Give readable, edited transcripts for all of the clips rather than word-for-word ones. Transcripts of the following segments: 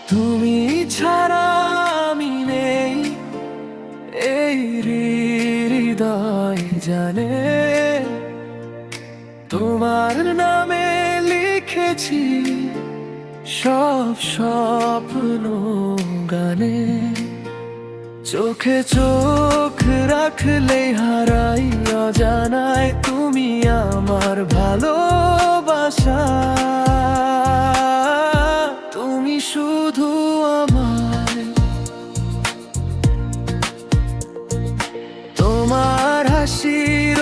তুমি ছাড়া আমি নেই, এই হৃদয় জানে। তোমার নামে লিখেছি সব স্বপ্ন গানে। চোখে চোখ রাখলে হারাই অজানায় তুমি আমার ভালোবাসা। তুমি শুধু আমার, তোমার হাসির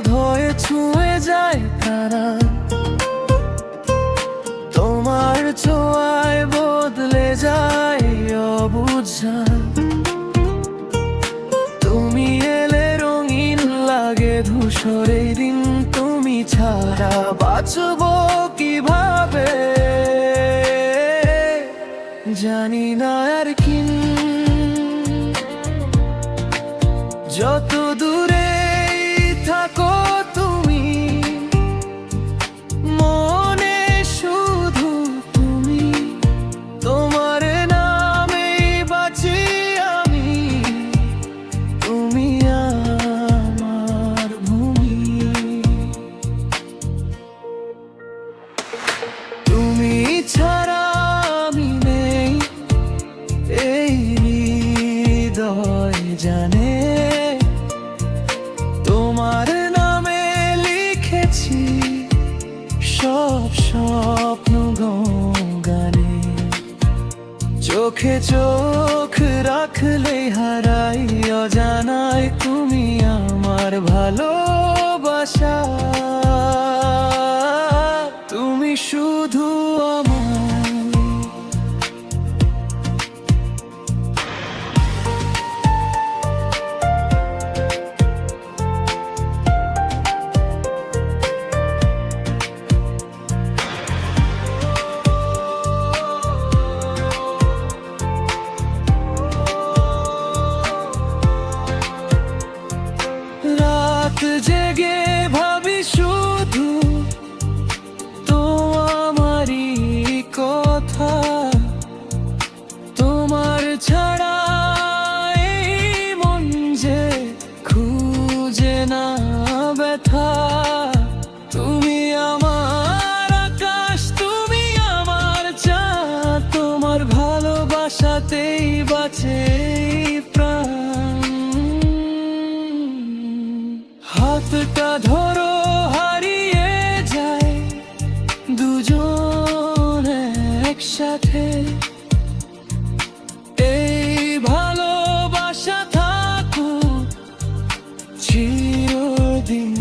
ধয়ে ছুঁয়ে যায় প্রাণ। তোমার ছোঁয়ায় বদলে যায় অবুঝান। তুমি এলে রঙিন লাগে ধূসরে দিন। তুমি ছাড়া বাঁচবো কিভাবে জানি না আর কি। যত দূরে থাকো তুমি, মনে শুধু তুমি। তোমার নামে বাঁচি আমি, তুমি আমার ভূমি। তুমি ছাড়া আমি নেই, এই হৃদয় জানে। তোমার নামে লিখেছি সব স্বপ্ন গানে। চোখে চোখ রাখলে হারাই অজানায় তুমি আমার ভালোবাসা। তুমি শুধু আমার। রাত জেগে ভাবি শুধু তোমারই কথা। তোমার ছাড়া এই মন যে খুঁজে না ব্যথা। তুমি আমার আকাশ, তুমি আমার চাঁদ। তোমার ভালোবাসাতেই বাঁচে প্রাণ। হাতটা ধরো হারিয়ে যায় দুজন একসাথে। এই ভালোবাসা থাকুক চিরদিন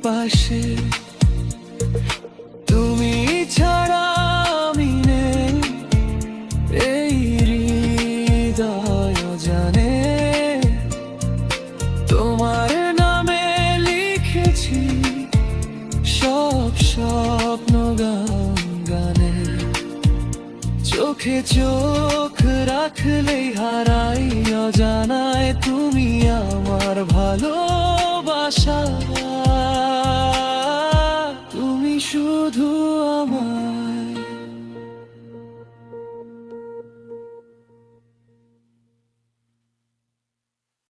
পাশে। তুমি ছাড়া আমি নেই, এই হৃদয় জানে। তোমার নামে লিখেছি সব স্বপ্ন গানে। চোখে চোখ রাখলে হারাই অজানায় তুমি আমার ভালোবাসা।